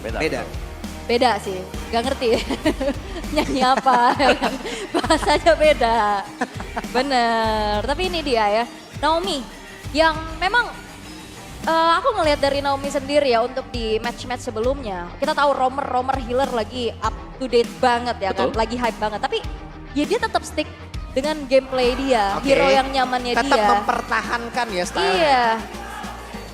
Beda. Beda sih, gak ngerti nyanyi apa, bahasanya beda. Bener, tapi ini dia ya, Naomi yang memang aku ngelihat dari Naomi sendiri ya untuk di match-match sebelumnya. Kita tahu Romer healer lagi up to date banget ya kan, lagi hype banget. Tapi ya dia tetap stick dengan gameplay dia, hero yang nyamannya tetap dia. mempertahankan ya style. Iya.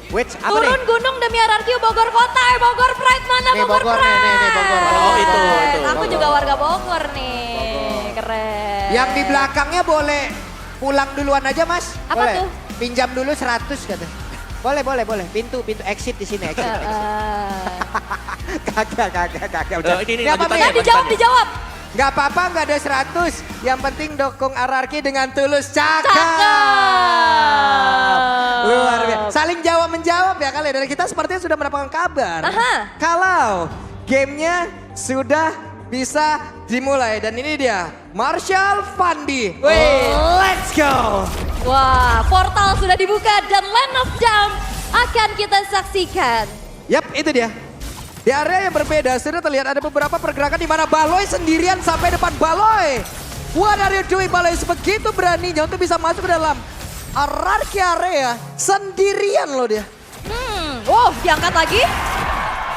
Which apa Turun nih? gunung demi RRQ Bogor Kota, Bogor Pride mana Nih, Bogor Bogor, Pride? nih, Bogor. Oh, itu. Aku Bogor. juga warga Bogor nih, keren. Yang di belakangnya boleh pulang duluan aja Mas. Apa Boleh? tuh? Pinjam dulu 100 kata. Boleh. Pintu exit di sini exit. Kagak. Udah. Ini Nggak apa-apa lanjutannya ya? Dijawab. Nggak apa-apa, nggak ada 100. Yang penting dukung RRQ dengan tulus. Cakep. Luar biasa. Saling jawab-menjawab ya kali. Dari kita sepertinya sudah mendapatkan kabar. Aha. Kalau gamenya sudah bisa dimulai. Dan ini dia, Marshall Fandi. Wih, let's go. Wah, portal sudah dibuka dan Land of Jump akan kita saksikan. Yap, itu dia. Di area yang berbeda sudah terlihat ada beberapa pergerakan di mana Baloy sendirian sampai depan Baloy. What are you doing Baloy? Sebegitu beraninya untuk bisa masuk ke dalam RRQ area sendirian loh dia. Diangkat lagi.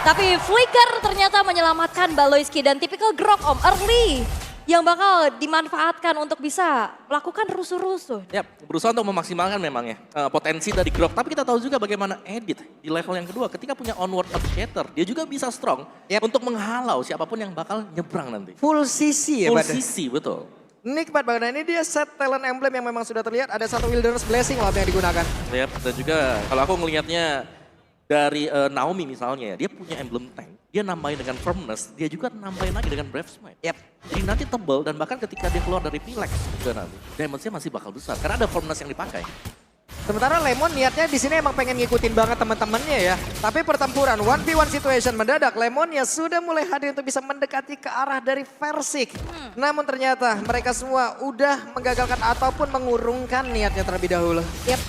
Tapi Flicker ternyata menyelamatkan Baloyski dan tipikal Grok Om early yang bakal dimanfaatkan untuk bisa melakukan rusuh-rusuh. Yap, berusaha untuk memaksimalkan memang ya potensi dari Grok. Tapi kita tahu juga bagaimana Edit di level yang kedua ketika punya onward of shatter. Dia juga bisa strong untuk menghalau siapapun yang bakal nyebrang nanti. Full CC ya Full Bada? CC, betul. Nikmat banget. Nah, ini dia set talent emblem yang memang sudah terlihat. Ada satu Wilderness Blessing loh yang digunakan. Yap, dan juga kalau aku ngelihatnya dari Naomi misalnya, dia punya emblem tank. Dia nambahin dengan firmness, dia juga nambahin lagi dengan brave smite. Yap. Jadi nanti tebal dan bahkan ketika dia keluar dari Pilex juga nanti, damage-nya masih bakal besar karena ada firmness yang dipakai. Sementara Lemon niatnya di sini emang pengen ngikutin banget teman-temannya ya. Tapi pertempuran 1v1 situation mendadak Lemon ya sudah mulai hadir untuk bisa mendekati ke arah dari Versik. Namun ternyata mereka semua udah menggagalkan ataupun mengurungkan niatnya terlebih dahulu. Yap.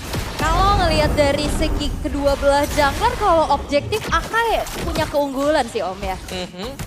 Kalau ngelihat dari segi kedua belah jungler, kalau objektif Akai punya keunggulan sih Om ya.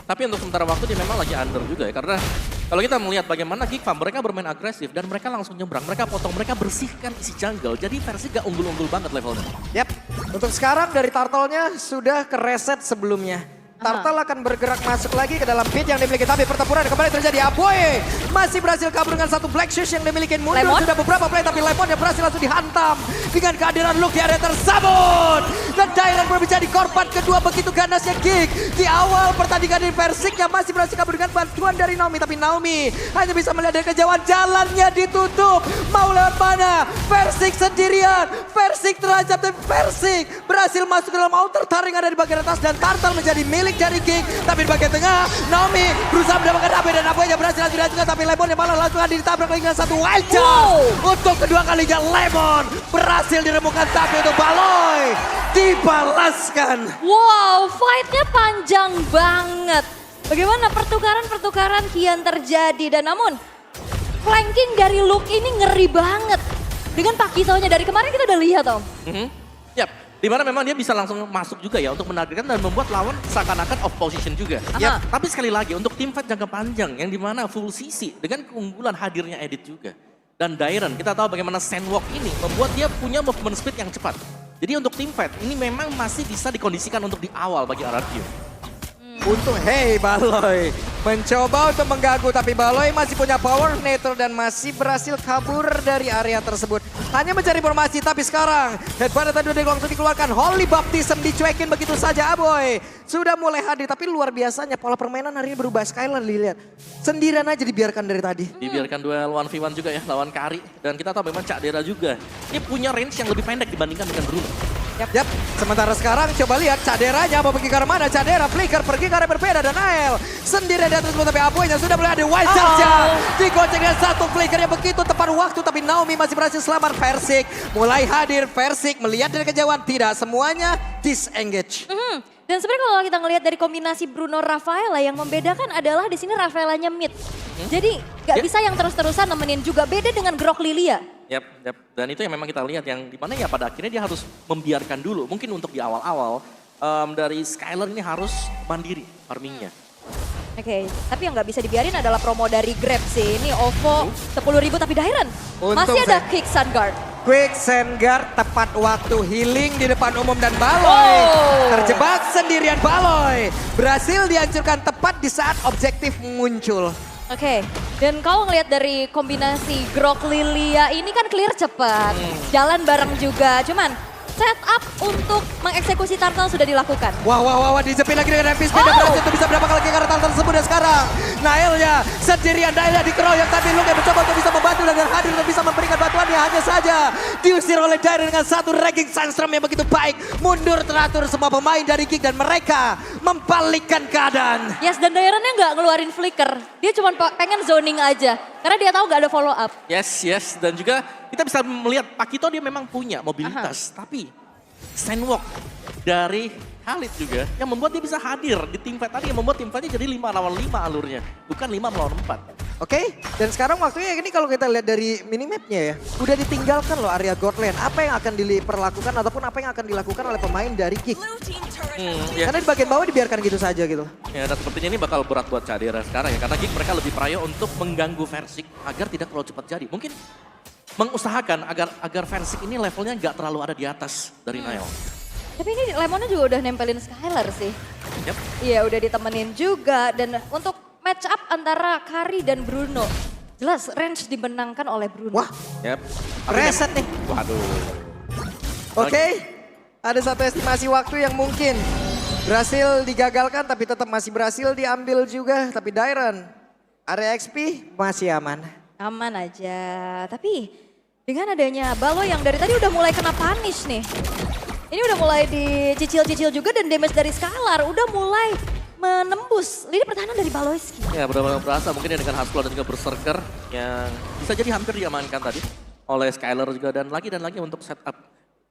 Tapi untuk sementara waktu dia memang lagi under juga ya. Karena kalau kita melihat bagaimana Geekfarm, mereka bermain agresif dan mereka langsung nyebrang. Mereka potong, mereka bersihkan isi jungle. Jadi versi gak unggul-unggul banget levelnya. Yap, untuk sekarang dari Turtle-nya sudah ke reset sebelumnya. Turtle akan bergerak masuk lagi ke dalam pit yang dimiliki. Tapi pertempuran kembali terjadi. Aboy masih berhasil kabur dengan satu Black Shoes yang dimiliki. Mundur Lemon? sudah beberapa play tapi Lemon yang berhasil langsung dihantam. Dengan kehadiran Luke di area tersebut. Dan Dylan berbicara di korban kedua begitu ganasnya Geek. Di awal pertandingan di Versik yang masih berhasil kabur dengan bantuan dari Naomi. Tapi Naomi hanya bisa melihat dari kejauhan jalannya ditutup. Mau lewat mana? Versik sendirian. Versik terancam dan Versik berhasil masuk ke dalam outer taring ada di bagian atas. Dan Turtle menjadi milik dari Geek. Tapi di bagian tengah Naomi berusaha mendapatkan AB dan AB-nya berhasil juga. Tapi Lemon yang malah langsung ditabrak lagi dengan satu wild charge. Untuk kedua kalinya Lemon berhasil diremukkan. Tapi untuk Baloy dibalaskan. Wow, fight-nya panjang banget. Bagaimana pertukaran-pertukaran kian terjadi. Dan namun, flanking dari Luke ini ngeri banget. Dengan Pak Kisaunya dari kemarin kita udah lihat Om. Yap, dimana memang dia bisa langsung masuk juga ya untuk menargetkan dan membuat lawan seakan-akan off position juga. Aha. Tapi sekali lagi untuk tim fight jangka panjang yang dimana full CC dengan keunggulan hadirnya Edit juga. Dan Dairon, kita tahu bagaimana Sandwalk ini membuat dia punya movement speed yang cepat. Jadi untuk tim fight ini memang masih bisa dikondisikan untuk di awal bagi RRQ. Untuk Baloy mencoba untuk mengganggu tapi Baloy masih punya power neutral dan masih berhasil kabur dari area tersebut. Hanya mencari informasi tapi sekarang headbutt tadi udah langsung dikeluarkan. Holy Baptism dicuekin begitu saja Aboy. Sudah mulai hadir tapi luar biasanya pola permainan hari ini berubah. Skylar dilihat sendirian aja dibiarkan dari tadi. Dibiarkan duel 1v1 juga ya lawan Kari. Dan kita tahu memang Cak Dera juga. Ini punya range yang lebih pendek dibandingkan dengan Bruno. Yap. Sementara sekarang coba lihat Caderanya mau pergi ke arah mana. Cadera Flicker pergi ke arah berbeda dan Nael sendirian di atas tapi Aboynya sudah mulai ada wild charge. Digocek dengan satu Flicker yang begitu tepat waktu tapi Naomi masih berhasil selamat. Versik mulai hadir. Versik melihat dari kejauhan tidak semuanya disengage. Dan sebenarnya kalau kita ngelihat dari kombinasi Bruno Rafaela yang membedakan adalah di sini Rafaelanya mid. Jadi gak bisa yang terus-terusan nemenin juga beda dengan Grok Lilia. Yap. Dan itu yang memang kita lihat yang dimana ya pada akhirnya dia harus membiarkan dulu. Mungkin untuk di awal-awal dari Skylar ini harus mandiri farmingnya. Oke, tapi yang nggak bisa dibiarin adalah promo dari Grab sih. Ini OVO 10.000 tapi Dairen Untung masih ada saya- Kick Sun Guard. Quick Sandguard tepat waktu healing di depan umum dan Baloy. Oh. Terjebak sendirian Baloy. Berhasil dihancurkan tepat di saat objektif muncul. Oke, dan kalau ngelihat dari kombinasi Grok Lilia ini kan clear cepat. Jalan bareng juga, cuman setup untuk mengeksekusi Turtle sudah dilakukan. Wah, dijepit lagi dengan MP Speed dan berhasil untuk bisa mendapatkan lagi karatan tersebut. Dan sekarang Nailnya sendirian, Nailnya dikeroyok tapi Luke mencoba untuk bisa membantu dan hadir untuk bisa memberikan bantuannya. Hanya saja diusir oleh Dairen dengan satu ranking Sandstorm yang begitu baik. Mundur teratur semua pemain dari Kick dan mereka membalikkan keadaan. Yes, dan Dairennya nggak ngeluarin flicker. Dia cuma pengen zoning aja. Karena dia tahu nggak ada follow up. Yes, dan juga kita bisa melihat Pakito dia memang punya mobilitas, tapi sandwalk dari Khalid juga yang membuat dia bisa hadir di tim fight tadi, yang membuat tim fightnya jadi 5 lawan 5 alurnya, bukan 5 melawan 4. Oke, dan sekarang waktunya ini kalau kita lihat dari minimapnya ya, udah ditinggalkan loh area God Lane. Apa yang akan diperlakukan ataupun apa yang akan dilakukan oleh pemain dari Kick? Ya. Karena di bagian bawah dibiarkan gitu saja gitu. Ya, dan sepertinya ini bakal berat buat Cadera sekarang ya, karena Kick mereka lebih prayo untuk mengganggu Versik agar tidak terlalu cepat jadi. Mungkin mengusahakan agar Versik ini levelnya nggak terlalu ada di atas dari Nile. Tapi ini Lemonnya juga udah nempelin Skylar sih. Yep. Iya, udah ditemenin juga. Dan untuk match up antara Kari dan Bruno, jelas range dimenangkan oleh Bruno. Wah, Yep. reset nih. Waduh. Oke, ada satu estimasi waktu yang mungkin berhasil digagalkan tapi tetap masih berhasil diambil juga. Tapi Dairen, area XP masih aman. Aman aja. Tapi dengan adanya Balo yang dari tadi udah mulai kena punish nih. Ini udah mulai dicicil-cicil juga dan damage dari Skylar udah mulai menembus lini pertahanan dari Baloyski. Ya, benar-benar berasa mungkin ya dengan Hasbro dan juga Berserker yang bisa jadi hampir diamankan tadi oleh Skylar juga dan lagi untuk setup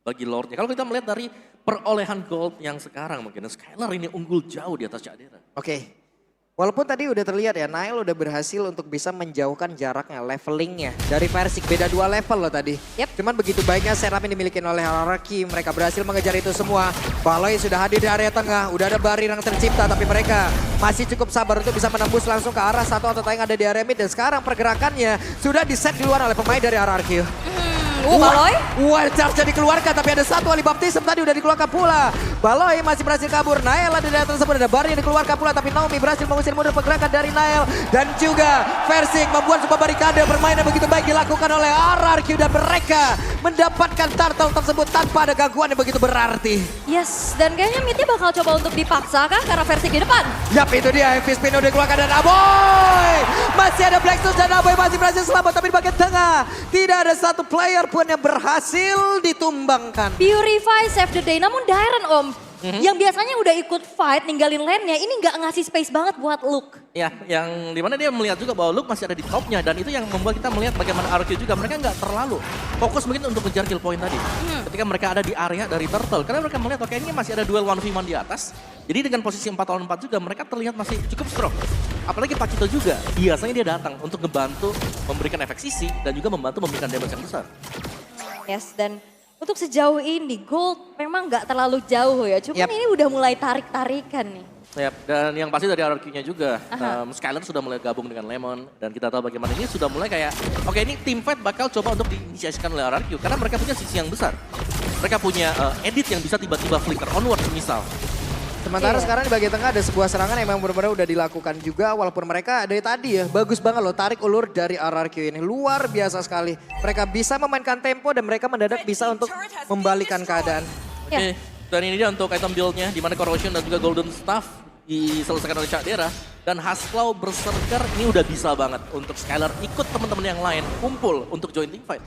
bagi Lordnya. Kalau kita melihat dari perolehan gold yang sekarang mungkin Skylar ini unggul jauh di atas Cadera. Oke, walaupun tadi udah terlihat ya, Nile udah berhasil untuk bisa menjauhkan jaraknya, levelingnya. Dari Versik, beda 2 level loh tadi. Yep. Cuman begitu baiknya setup yang dimiliki oleh Hierarchy, mereka berhasil mengejar itu semua. Baloy sudah hadir di area tengah, udah ada barrier yang tercipta, tapi mereka masih cukup sabar untuk bisa menembus langsung ke arah satu atau yang ada di area mid. Dan sekarang pergerakannya sudah diset di luar oleh pemain dari Hierarchy. Baloy? Wild Charge dikeluarkan tapi ada satu Ali Baptism tadi udah dikeluarkan pula. Baloy masih berhasil kabur. Nael ada di daerah tersebut, ada Barry yang dikeluarkan pula tapi Naomi berhasil mengusir mundur pergerakan dari Nael. Dan juga Versik membuat sebuah barikade, permainan begitu baik dilakukan oleh RRQ dan mereka mendapatkan turtle tersebut tanpa ada gangguan yang begitu berarti. Yes, dan kayaknya midnya bakal coba untuk dipaksa kah karena Versik di depan. Yap, itu dia Heavy Spin udah dikeluarkan dan Aboy. Masih ada Black Stone dan Aboy masih berhasil selamat tapi di bagian tengah tidak ada satu player pun yang berhasil ditumbangkan. Purify save the day, namun Dairen Om, yang biasanya udah ikut fight ninggalin lane-nya, ini nggak ngasih space banget buat Luke. Ya, yang dimana dia melihat juga bahwa Luke masih ada di topnya dan itu yang membuat kita melihat bagaimana RQ juga mereka nggak terlalu fokus mungkin untuk ngejar kill point tadi. Ketika mereka ada di area dari Turtle, karena mereka melihat oke ini masih ada duel 1v1 di atas. Jadi dengan posisi 4 lawan 4 juga mereka terlihat masih cukup strong. Apalagi Pakito juga, biasanya dia datang untuk ngebantu memberikan efek sisi dan juga membantu memberikan damage yang besar. Yes, dan untuk sejauh ini Gold memang nggak terlalu jauh ya, cuman Yap. ini udah mulai tarik-tarikan nih. Yap, dan yang pasti dari RRQ-nya juga, Skylar sudah mulai gabung dengan Lemon dan kita tahu bagaimana ini sudah mulai kayak, oke ini tim fight bakal coba untuk diinisiasikan oleh RRQ karena mereka punya sisi yang besar. Mereka punya edit yang bisa tiba-tiba flicker onward misal. Sementara Iya. sekarang di bagian tengah ada sebuah serangan yang memang benar-benar udah dilakukan juga. Walaupun mereka dari tadi ya bagus banget loh tarik ulur dari RRQ ini. Luar biasa sekali. Mereka bisa memainkan tempo dan mereka mendadak bisa untuk membalikan keadaan. Oke, dan ini dia untuk item build-nya di mana Corrosion dan juga Golden Staff diselesaikan oleh Cadera. Dan Hasklaw Berserker ini udah bisa banget untuk Skylar ikut teman-teman yang lain kumpul untuk join team fight.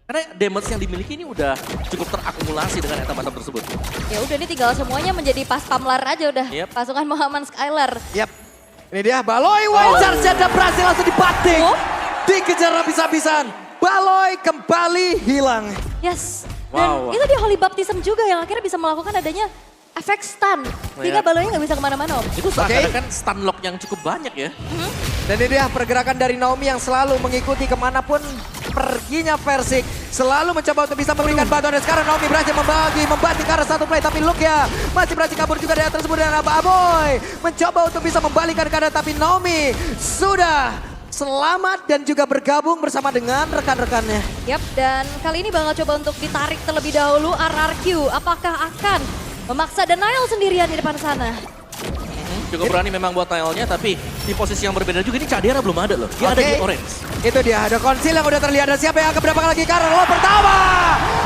Karena damage yang dimiliki ini udah cukup terakumulasi dengan item-item tersebut. Ya udah ini tinggal semuanya menjadi pas pamlar aja udah. Yep. Pasukan Muhammad Skylar. Yap. Ini dia Baloy Wild Charge dan berhasil langsung dibatik. Oh. Dikejar habis-habisan. Baloy kembali hilang. Yes. Dan Wow. itu dia Holy Baptism juga yang akhirnya bisa melakukan adanya efek stun. Sehingga Ya. Baloynya nggak bisa kemana-mana Om. Itu seakan-akan stun lock yang cukup banyak ya. Dan ini dia pergerakan dari Naomi yang selalu mengikuti kemanapun perginya Persik selalu mencoba untuk bisa memberikan bantuan. Dan sekarang Naomi berhasil membanting ke arah satu play. Tapi Lukia masih berhasil kabur juga dari tersebut. Dan Aboy mencoba untuk bisa membalikan keadaan. Tapi Naomi sudah selamat dan juga bergabung bersama dengan rekan-rekannya. Yap, dan kali ini bakal coba untuk ditarik terlebih dahulu RRQ. Apakah akan memaksa Denial sendirian di depan sana? Cukup berani memang buat Nile-nya, tapi di posisi yang berbeda juga ini Cadera belum ada loh. Dia ada di orange. Itu dia, ada konsil yang udah terlihat. Dan siapa yang akan mendapatkan lagi karena lo pertama.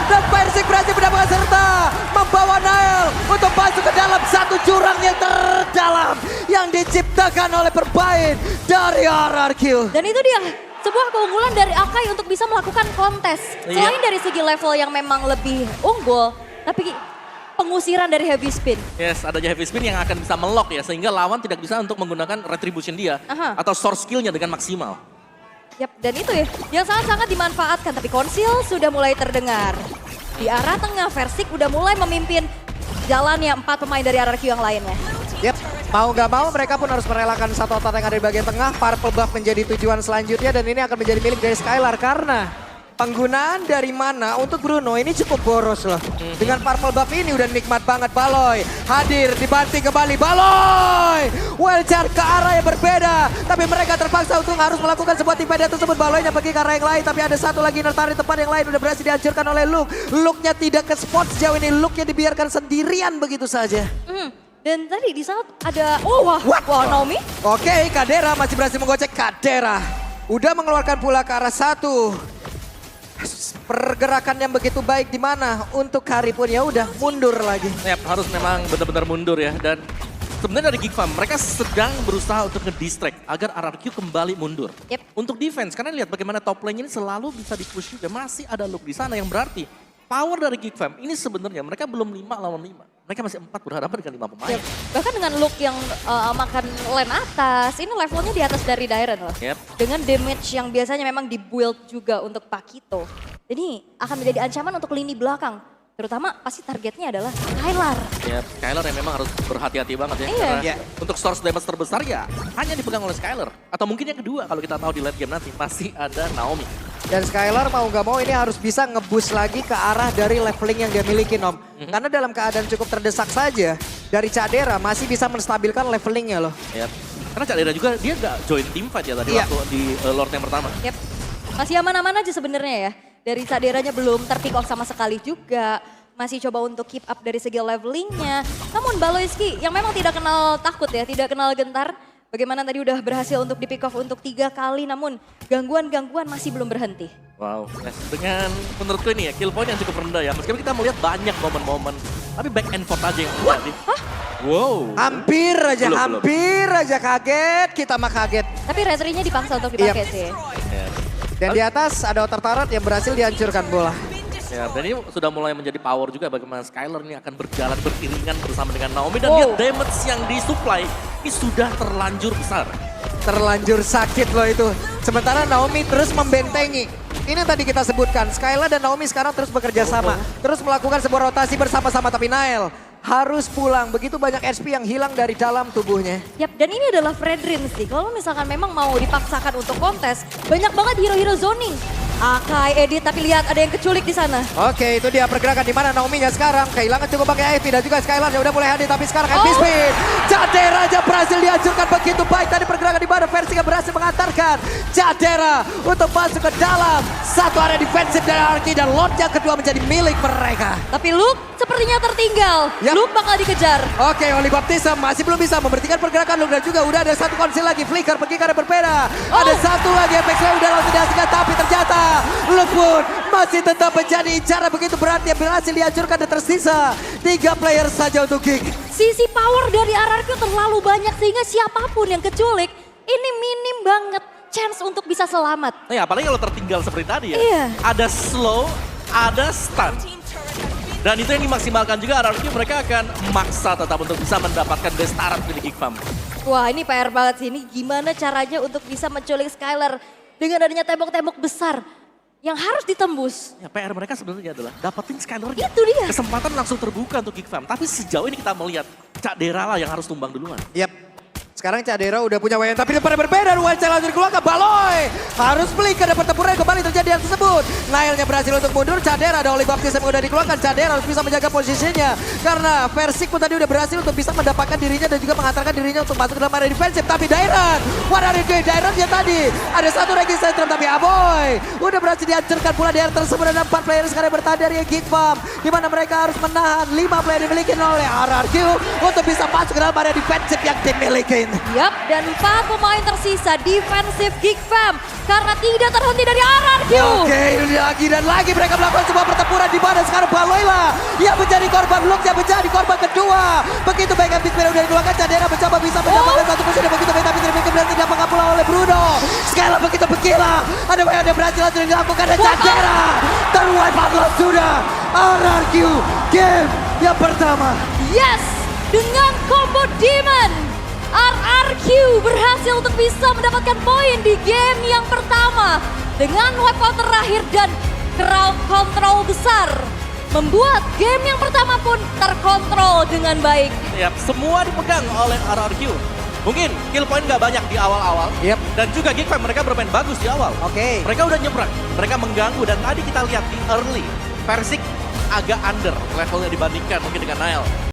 Dan Persik berhasil mendapatkan serta membawa Nile untuk masuk ke dalam satu jurang yang terdalam yang diciptakan oleh permain dari RRQ. Dan itu dia, sebuah keunggulan dari Akai untuk bisa melakukan kontes. Selain dari segi level yang memang lebih unggul, tapi pengusiran dari heavy spin. Yes, adanya heavy spin yang akan bisa melock ya, sehingga lawan tidak bisa untuk menggunakan retribution dia atau source skillnya dengan maksimal. Yap, dan itu ya yang sangat-sangat dimanfaatkan. Tapi konsil sudah mulai terdengar. Di arah tengah, Persik udah mulai memimpin jalannya 4 pemain dari RRQ yang lainnya. Yap, mau gak mau mereka pun harus merelakan satu otot yang ada di bagian tengah. Purple buff menjadi tujuan selanjutnya dan ini akan menjadi milik dari Skylar karena penggunaan dari mana untuk Bruno ini cukup boros loh. Dengan purple buff ini udah nikmat banget. Baloy hadir, dibanting kembali Baloy. Wildcard ke arah yang berbeda. Tapi mereka terpaksa untuk harus melakukan sebuah tipe tersebut. Baloynya pergi ke arah yang lain. Tapi ada satu lagi nertarik tempat yang lain. Udah berhasil dihancurkan oleh Luke. Luke-nya tidak ke spot sejauh ini. Luke-nya dibiarkan sendirian begitu saja. Dan tadi di saat ada, wah Naomi. Oke, Cadera masih berhasil menggocek. Cadera udah mengeluarkan pula ke arah satu. Pergerakan yang begitu baik di mana untuk Kari pun ya udah mundur lagi. Yap, harus memang benar-benar mundur ya. Dan sebenarnya dari Geek Farm, mereka sedang berusaha untuk nge-distract agar RRQ kembali mundur. Yep. Untuk defense, karena lihat bagaimana top lane ini selalu bisa di-push juga. Masih ada Luke di sana yang berarti power dari Geek Farm ini sebenarnya mereka belum 5 lawan 5. Mereka masih 4 berhadapan dengan 5 pemain. Yep. Bahkan dengan Luke yang makan lane atas, ini levelnya di atas dari Dairen loh. Yep. Dengan damage yang biasanya memang di-build juga untuk Pakito. Jadi akan menjadi ancaman untuk lini belakang. Terutama pasti targetnya adalah Skylar. Ya, Skylar yang memang harus berhati-hati banget ya. Iya. Karena untuk source damage terbesar ya hanya dipegang oleh Skylar. Atau mungkin yang kedua kalau kita tahu di late game nanti masih ada Naomi. Dan Skylar mau gak mau ini harus bisa nge-boost lagi ke arah dari leveling yang dia miliki Nom. Karena dalam keadaan cukup terdesak saja, dari Cadera masih bisa menstabilkan levelingnya loh. Ya. Karena Cadera juga dia gak join team fight ya tadi waktu di Lord yang pertama. Yep. Masih aman-aman aja sebenarnya ya. Dari Caderanya belum terpick off sama sekali juga. Masih coba untuk keep up dari segi levelingnya. Namun Baloyski yang memang tidak kenal takut ya, tidak kenal gentar. Bagaimana tadi udah berhasil untuk di pick off untuk 3 kali, namun gangguan-gangguan masih belum berhenti. Wow, dengan menurutku ini ya kill point yang cukup rendah ya. Meskipun kita melihat banyak momen-momen, tapi back and forth aja yang terjadi. Wow. Hampir aja kaget, kita mah kaget. Tapi retrinya dipaksa untuk dipakai sih. Ya. Dan di atas ada Otar Tarot yang berhasil dihancurkan bola. Ya, dan ini sudah mulai menjadi power juga bagaimana Skylar ini akan berjalan beriringan bersama dengan Naomi. Dan lihat damage yang disupply ini sudah terlanjur besar. Terlanjur sakit loh itu. Sementara Naomi terus membentengi. Ini yang tadi kita sebutkan, Skylar dan Naomi sekarang terus bekerja sama. Terus melakukan sebuah rotasi bersama-sama, tapi Nile harus pulang. Begitu banyak SP yang hilang dari dalam tubuhnya. Yap, dan ini adalah Fredrin sih. Kalau misalkan memang mau dipaksakan untuk kontes, banyak banget hero-hero zoning. Akai, Edit, tapi lihat ada yang keculik di sana. Oke, itu dia pergerakan di mana Naomi-nya sekarang. Kehilangan cukup pakai AFP dan juga Skylar yang udah mulai hadir, tapi sekarang MP Speed. Cadera aja berhasil dihancurkan begitu baik. Tadi pergerakan di mana Versiga berhasil mengantarkan Cadera untuk masuk ke dalam satu area defensif dari Arki. Dan Lord yang kedua menjadi milik mereka. Tapi Luke sepertinya tertinggal. Yap. Luke bakal dikejar. Oke, Oli Baptista masih belum bisa memberhentikan pergerakan Luke. Dan juga udah ada satu konsil lagi. Flicker pergi ke arah berbeda. Ada satu lagi Apex yang udah langsung dihasilkan. Tapi ternyata Luke pun masih tetap menjadi incaran begitu berat yang berhasil dihancurkan dan tersisa 3 player saja untuk Geek. Sisi power dari RRQ terlalu banyak sehingga siapapun yang keculik ini minim banget chance untuk bisa selamat. Nah ya, apalagi kalau tertinggal seperti tadi ya. Iya. Ada slow, ada stun. Dan itu yang dimaksimalkan juga RRQ, mereka akan maksa tetap untuk bisa mendapatkan best start dari Geek Farm. Wah, ini PR banget sih. Ini gimana caranya untuk bisa menculik Skylar dengan adanya tembok-tembok besar yang harus ditembus. Ya, PR mereka sebenarnya adalah dapetin Skylar. Itu dia. Kesempatan langsung terbuka untuk Geek Farm. Tapi sejauh ini kita melihat Cadera lah yang harus tumbang duluan. Yap. Sekarang Cadera udah punya Wayan, tapi depannya berbeda. Wayan langsung dikeluarkan, Baloy harus beli karena pertempuran kembali terjadi yang tersebut. Nailnya berhasil untuk mundur, Cadera ada Oli Baptiste yang udah dikeluarkan. Cadera harus bisa menjaga posisinya karena Versik pun tadi udah berhasil untuk bisa mendapatkan dirinya dan juga mengantarkan dirinya untuk masuk ke dalam area defensif. Tapi Dairan, what are you doing? Dairan dia tadi ada satu Regis Centrum, tapi Aboy udah berhasil dihancurkan pula di area tersebut. Dan 4 player sekarang bertahan dari Geek Farm, di mana mereka harus menahan 5 player dimiliki oleh RRQ untuk bisa masuk ke dalam area defensif yang dimiliki. Yap, dan 4 pemain tersisa defensif Geek Fam karena tidak terhenti dari RRQ. Oke, lagi dan lagi mereka melakukan sebuah pertempuran di mana sekarang Baloyla yang menjadi korban Lux, yang menjadi korban kedua. Begitu baik habis udah dikeluarkan, Cadera mencoba bisa mendapatkan satu posisi dan begitu baik tapi tidak mengapula oleh Bruno. Sekali begitu begila, ada yang berhasil langsung dilakukan dan Cadera terwipe out sudah. RRQ game yang pertama. Yes, dengan combo Demon, RRQ berhasil untuk bisa mendapatkan poin di game yang pertama dengan wipeout terakhir dan crowd control besar. Membuat game yang pertama pun terkontrol dengan baik. Yap, semua dipegang oleh RRQ. Mungkin kill point gak banyak di awal-awal. Yep. Dan juga Geek Fam mereka bermain bagus di awal. Oke. Mereka udah nyebrang, mereka mengganggu dan tadi kita lihat di early, Versik agak under levelnya dibandingkan mungkin dengan Nail.